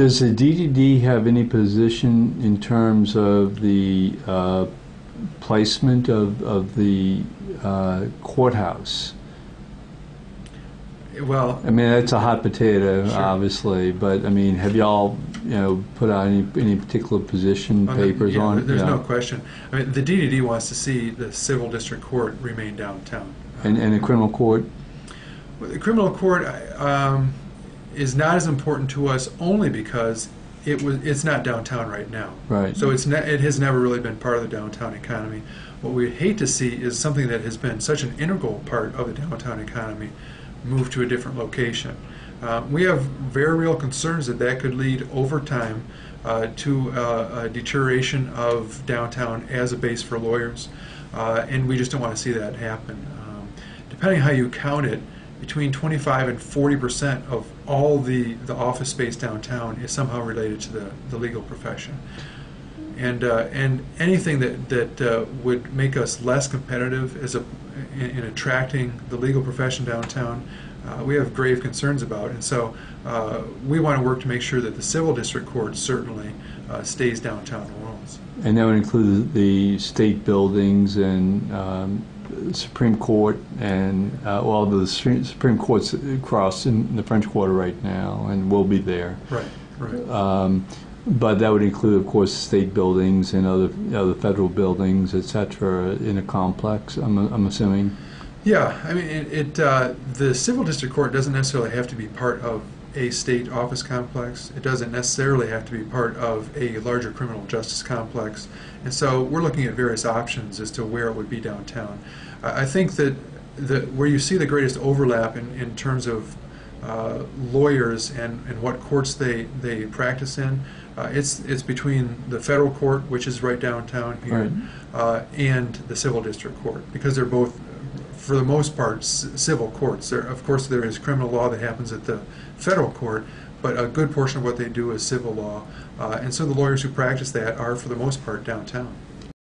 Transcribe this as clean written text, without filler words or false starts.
Does the DDD have any position in terms of the placement of the courthouse? Well, I mean, that's a hot potato, sure. Obviously, but I mean, have y'all, put out any particular position papers on? There's no question. I mean, the DDD wants to see the civil district court remain downtown. And the criminal court? Well, the criminal court is not as important to us only because it's not downtown right now. Right. So it has never really been part of the downtown economy. What we hate to see is something that has been such an integral part of the downtown economy move to a different location. We have very real concerns that could lead over time to a deterioration of downtown as a base for lawyers, and we just don't want to see that happen. Depending how you count it, between 25 and 40% of all the office space downtown is somehow related to the legal profession. And anything that would make us less competitive in attracting the legal profession downtown, we have grave concerns about. And so we want to work to make sure that the civil district court certainly stays downtown New Orleans. And that would include the state buildings and Supreme Court and, well, the Supreme Court's across in the French Quarter right now and will be there. Right, right. But that would include, of course, state buildings and other federal buildings, et cetera, in a complex, I'm assuming. Yeah, I mean, the civil district court doesn't necessarily have to be part of a state office complex. It doesn't necessarily have to be part of a larger criminal justice complex. And so we're looking at various options as to where it would be downtown. I think that where you see the greatest overlap in terms of lawyers and what courts they practice in, it's between the federal court, which is right downtown here, right, and the civil district court, because they're both, for the most part, civil courts. Of course, there is criminal law that happens at the federal court, but a good portion of what they do is civil law, and so the lawyers who practice that are, for the most part, downtown.